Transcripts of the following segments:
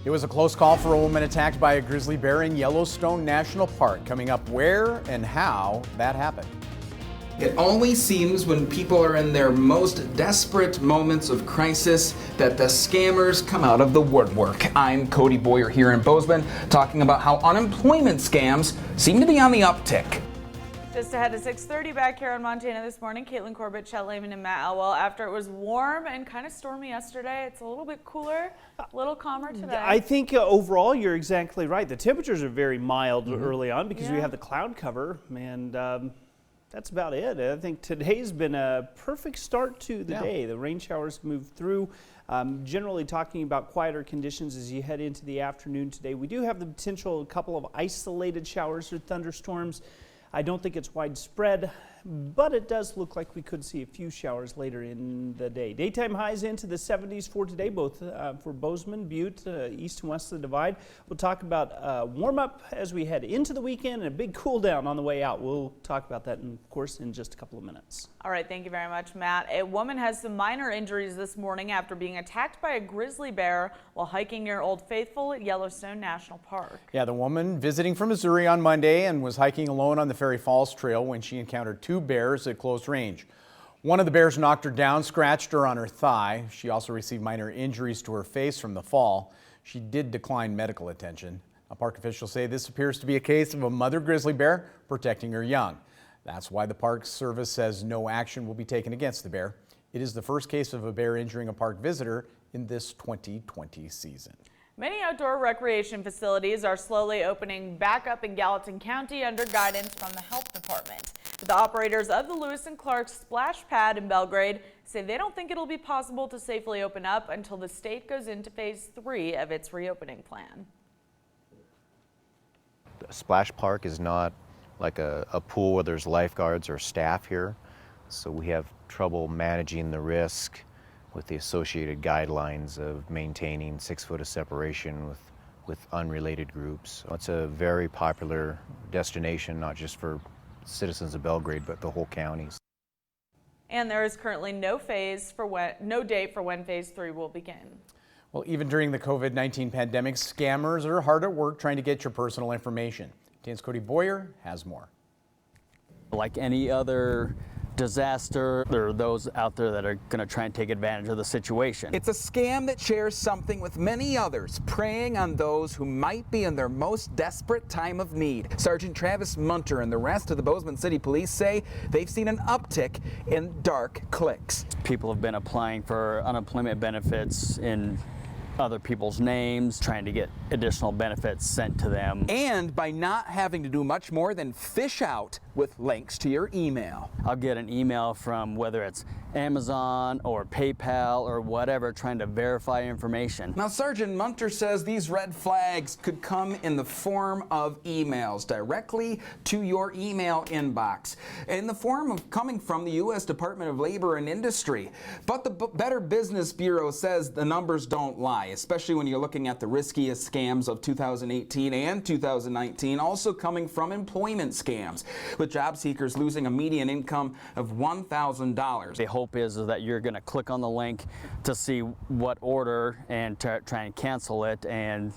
It was a close call for a woman attacked by a grizzly bear in Yellowstone National Park. Coming up, where and how that happened. It only seems when people are in their most desperate moments of crisis that the scammers come out of the woodwork. I'm Cody Boyer here in Bozeman, talking about how unemployment scams seem to be on the uptick. Just ahead of 6:30 back here in Montana this morning, Caitlin Corbett, Chet Lehman, and Matt Elwell. After it was warm and kind of stormy yesterday, it's a little bit cooler, a little calmer today. I think overall you're exactly right. The temperatures are very mild early on because we have the cloud cover, and that's about it. I think today's been a perfect start to the day. The rain showers moved through. Generally talking about quieter conditions as you head into the afternoon today. We do have the potential a couple of isolated showers or thunderstorms. I don't think it's widespread, but it does look like we could see a few showers later in the day. Daytime highs into the 70s for today, both for Bozeman, Butte, east and west of the divide. We'll talk about warm up as we head into the weekend and a big cool down on the way out. We'll talk about that, of course, in just a couple of minutes. All right, thank you very much, Matt. A woman has some minor injuries this morning after being attacked by a grizzly bear while hiking near Old Faithful at Yellowstone National Park. Yeah, the woman visiting from Missouri on Monday and was hiking alone on the Ferry Falls Trail when she encountered two bears at close range. One of the bears knocked her down, scratched her on her thigh. She also received minor injuries to her face from the fall. She did decline medical attention. Now, park officials say this appears to be a case of a mother grizzly bear protecting her young. That's why the Park Service says no action will be taken against the bear. It is the first case of a bear injuring a park visitor in this 2020 season. Many outdoor recreation facilities are slowly opening back up in Gallatin County under guidance from the health department. But the operators of the Lewis and Clark splash pad in Belgrade say they don't think it'll be possible to safely open up until the state goes into phase 3 of its reopening plan. A splash park is not like a pool where there's lifeguards or staff here, so we have trouble managing the risk with the associated guidelines of maintaining 6 foot of separation with unrelated groups. It's a very popular destination, not just for citizens of Belgrade, but the whole counties. And there is currently no date for when phase 3 will begin. Well, even during the COVID-19 pandemic, scammers are hard at work trying to get your personal information. TN's Cody Boyer has more. Like any other disaster, there are those out there that are going to try and take advantage of the situation. It's a scam that shares something with many others, preying on those who might be in their most desperate time of need. Sergeant Travis Munter and the rest of the Bozeman City Police say they've seen an uptick in dark clicks. People have been applying for unemployment benefits in other people's names, trying to get additional benefits sent to them. And by not having to do much more than fish out with links to your email. I'll get an email from whether it's Amazon or PayPal or whatever, trying to verify information. Now, Sergeant Munter says these red flags could come in the form of emails directly to your email inbox, in the form of coming from the U.S. Department of Labor and Industry. But the Better Business Bureau says the numbers don't lie, especially when you're looking at the riskiest scams of 2018 and 2019, also coming from employment scams, with job seekers losing a median income of $1,000. The hope is that you're going to click on the link to see what order and to try and cancel it, and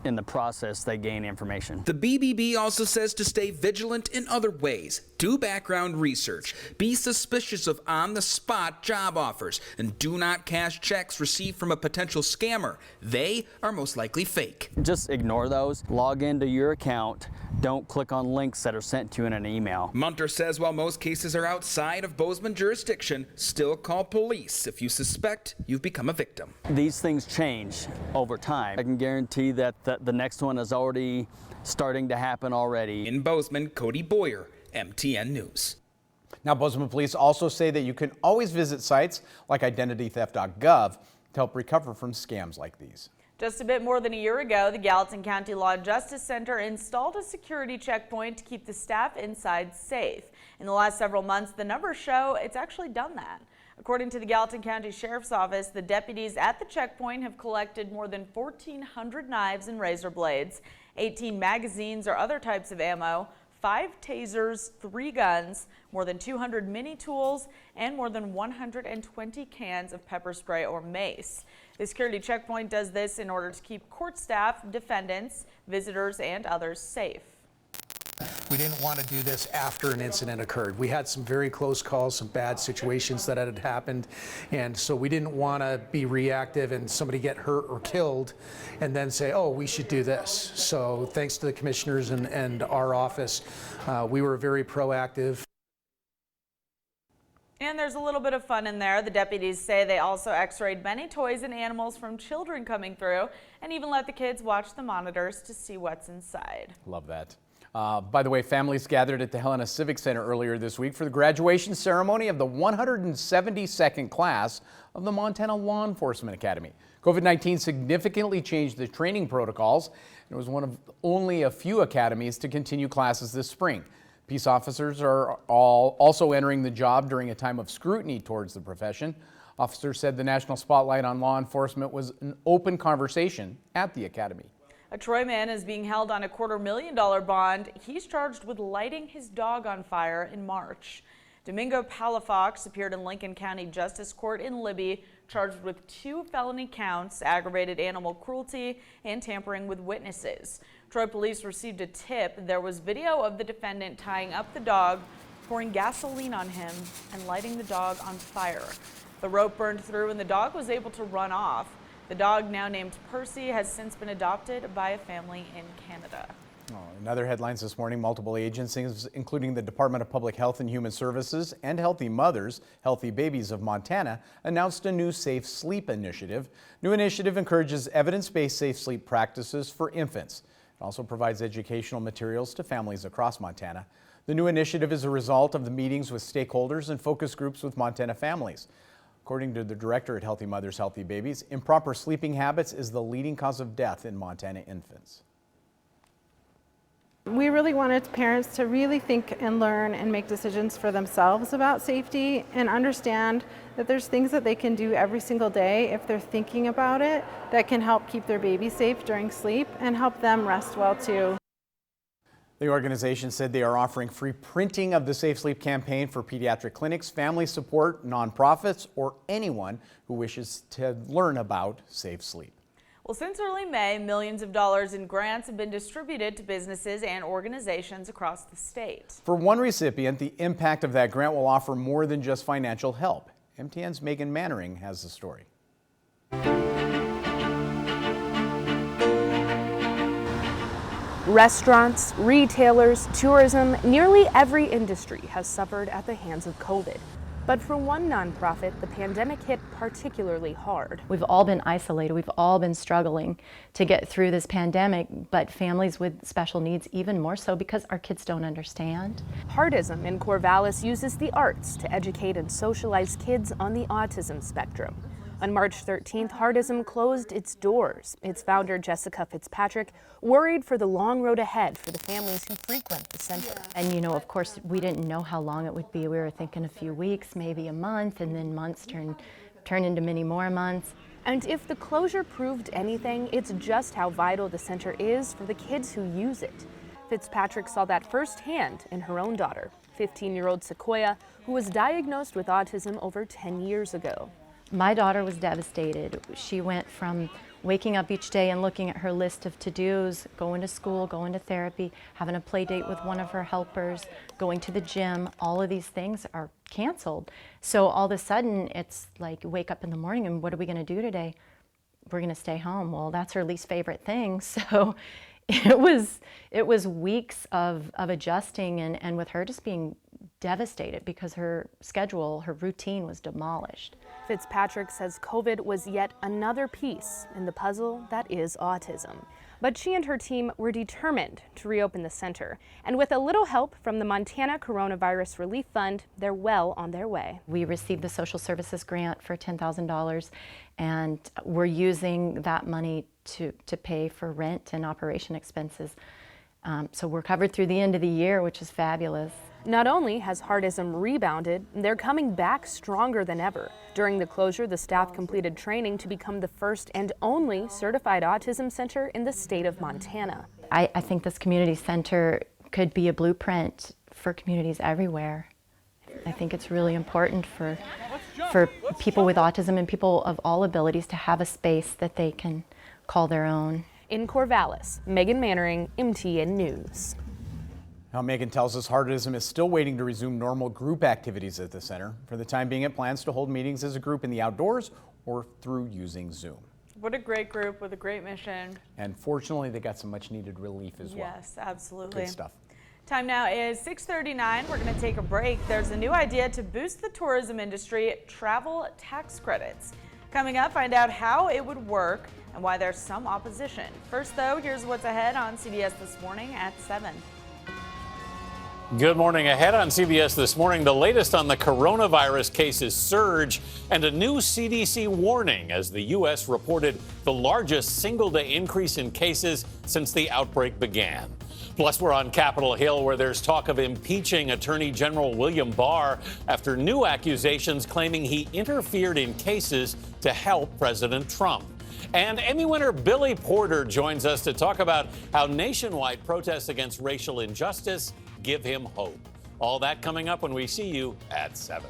in the process they gain information. The BBB also says to stay vigilant in other ways. Do background research. Be suspicious of on-the-spot job offers, and do not cash checks received from a potential scammer. They are most likely fake. Just ignore those. Log into your account. Don't click on links that are sent to you in an email. Munter says while most cases are outside of Bozeman jurisdiction, still call police if you suspect you've become a victim. These things change over time. I can guarantee that the next one is already starting to happen already. In Bozeman, Cody Boyer, MTN News. Now, Bozeman police also say that you can always visit sites like identitytheft.gov to help recover from scams like these. Just a bit more than a year ago, the Gallatin County Law and Justice Center installed a security checkpoint to keep the staff inside safe. In the last several months, the numbers show it's actually done that. According to the Gallatin County Sheriff's Office, the deputies at the checkpoint have collected more than 1,400 knives and razor blades, 18 magazines or other types of ammo, 5 tasers, 3 guns, more than 200 mini tools, and more than 120 cans of pepper spray or mace. The security checkpoint does this in order to keep court staff, defendants, visitors, and others safe. We didn't want to do this after an incident occurred. We had some very close calls, some bad situations that had happened, and so we didn't want to be reactive and somebody get hurt or killed and then say, oh, we should do this. So thanks to the commissioners and our office, we were very proactive. And there's a little bit of fun in there. The deputies say they also x-rayed many toys and animals from children coming through and even let the kids watch the monitors to see what's inside. Love that. By the way, families gathered at the Helena Civic Center earlier this week for the graduation ceremony of the 172nd class of the Montana Law Enforcement Academy. COVID-19 significantly changed the training protocols, and it was one of only a few academies to continue classes this spring. Peace officers are also entering the job during a time of scrutiny towards the profession. Officers said the national spotlight on law enforcement was an open conversation at the academy. A Troy man is being held on a $250,000 bond. He's charged with lighting his dog on fire in March. Domingo Palafox appeared in Lincoln County Justice Court in Libby, charged with 2 felony counts, aggravated animal cruelty, and tampering with witnesses. Troy police received a tip. There was video of the defendant tying up the dog, pouring gasoline on him, and lighting the dog on fire. The rope burned through and the dog was able to run off. The dog, now named Percy, has since been adopted by a family in Canada. In other headlines this morning, multiple agencies, including the Department of Public Health and Human Services and Healthy Mothers, Healthy Babies of Montana, announced a new Safe Sleep initiative. New initiative encourages evidence-based safe sleep practices for infants. It also provides educational materials to families across Montana. The new initiative is a result of the meetings with stakeholders and focus groups with Montana families. According to the director at Healthy Mothers, Healthy Babies, improper sleeping habits is the leading cause of death in Montana infants. We really wanted parents to really think and learn and make decisions for themselves about safety and understand that there's things that they can do every single day if they're thinking about it that can help keep their baby safe during sleep and help them rest well too. The organization said they are offering free printing of the Safe Sleep campaign for pediatric clinics, family support, nonprofits, or anyone who wishes to learn about safe sleep. Well, since early May, millions of dollars in grants have been distributed to businesses and organizations across the state. For one recipient, the impact of that grant will offer more than just financial help. MTN's Megan Mannering has the story. Restaurants, retailers, tourism, nearly every industry has suffered at the hands of COVID. But for one nonprofit, the pandemic hit particularly hard. We've all been isolated. We've all been struggling to get through this pandemic, but families with special needs even more so because our kids don't understand. Heartism in Corvallis uses the arts to educate and socialize kids on the autism spectrum. On March 13th, Heartism closed its doors. Its founder, Jessica Fitzpatrick, worried for the long road ahead for the families who frequent the center. And you know, of course, we didn't know how long it would be. We were thinking a few weeks, maybe a month, and then months turn into many more months. And if the closure proved anything, it's just how vital the center is for the kids who use it. Fitzpatrick saw that firsthand in her own daughter, 15-year-old Sequoia, who was diagnosed with autism over 10 years ago. My daughter was devastated. She went from waking up each day and looking at her list of to-dos, going to school, going to therapy, having a play date with one of her helpers, going to the gym. All of these things are canceled. So all of a sudden, it's like wake up in the morning and what are we going to do today? We're going to stay home. Well, that's her least favorite thing. So it was weeks of adjusting and with her just being devastated because her schedule, her routine was demolished. Fitzpatrick says COVID was yet another piece in the puzzle that is autism. But she and her team were determined to reopen the center. And with a little help from the Montana Coronavirus Relief Fund, they're well on their way. We received the social services grant for $10,000 and we're using that money to pay for rent and operation expenses. So we're covered through the end of the year, which is fabulous. Not only has Heartism rebounded, they're coming back stronger than ever. During the closure, the staff completed training to become the first and only certified autism center in the state of Montana. I think this community center could be a blueprint for communities everywhere. I think it's really important for people with autism and people of all abilities to have a space that they can call their own. In Corvallis, Megan Mannering, MTN News. Now, Megan tells us Heartism is still waiting to resume normal group activities at the center. For the time being, it plans to hold meetings as a group in the outdoors or through using Zoom. What a great group with a great mission. And fortunately, they got some much needed relief as well. Yes, absolutely. Good stuff. Time now is 6:39. We're going to take a break. There's a new idea to boost the tourism industry, travel tax credits. Coming up, find out how it would work and why there's some opposition. First, though, here's what's ahead on CBS This Morning at 7. Good morning. Ahead on CBS This Morning, the latest on the coronavirus cases surge and a new CDC warning as the U.S. reported the largest single-day increase in cases since the outbreak began. Plus, we're on Capitol Hill, where there's talk of impeaching Attorney General William Barr after new accusations claiming he interfered in cases to help President Trump. And Emmy winner Billy Porter joins us to talk about how nationwide protests against racial injustice give him hope. All that coming up when we see you at 7.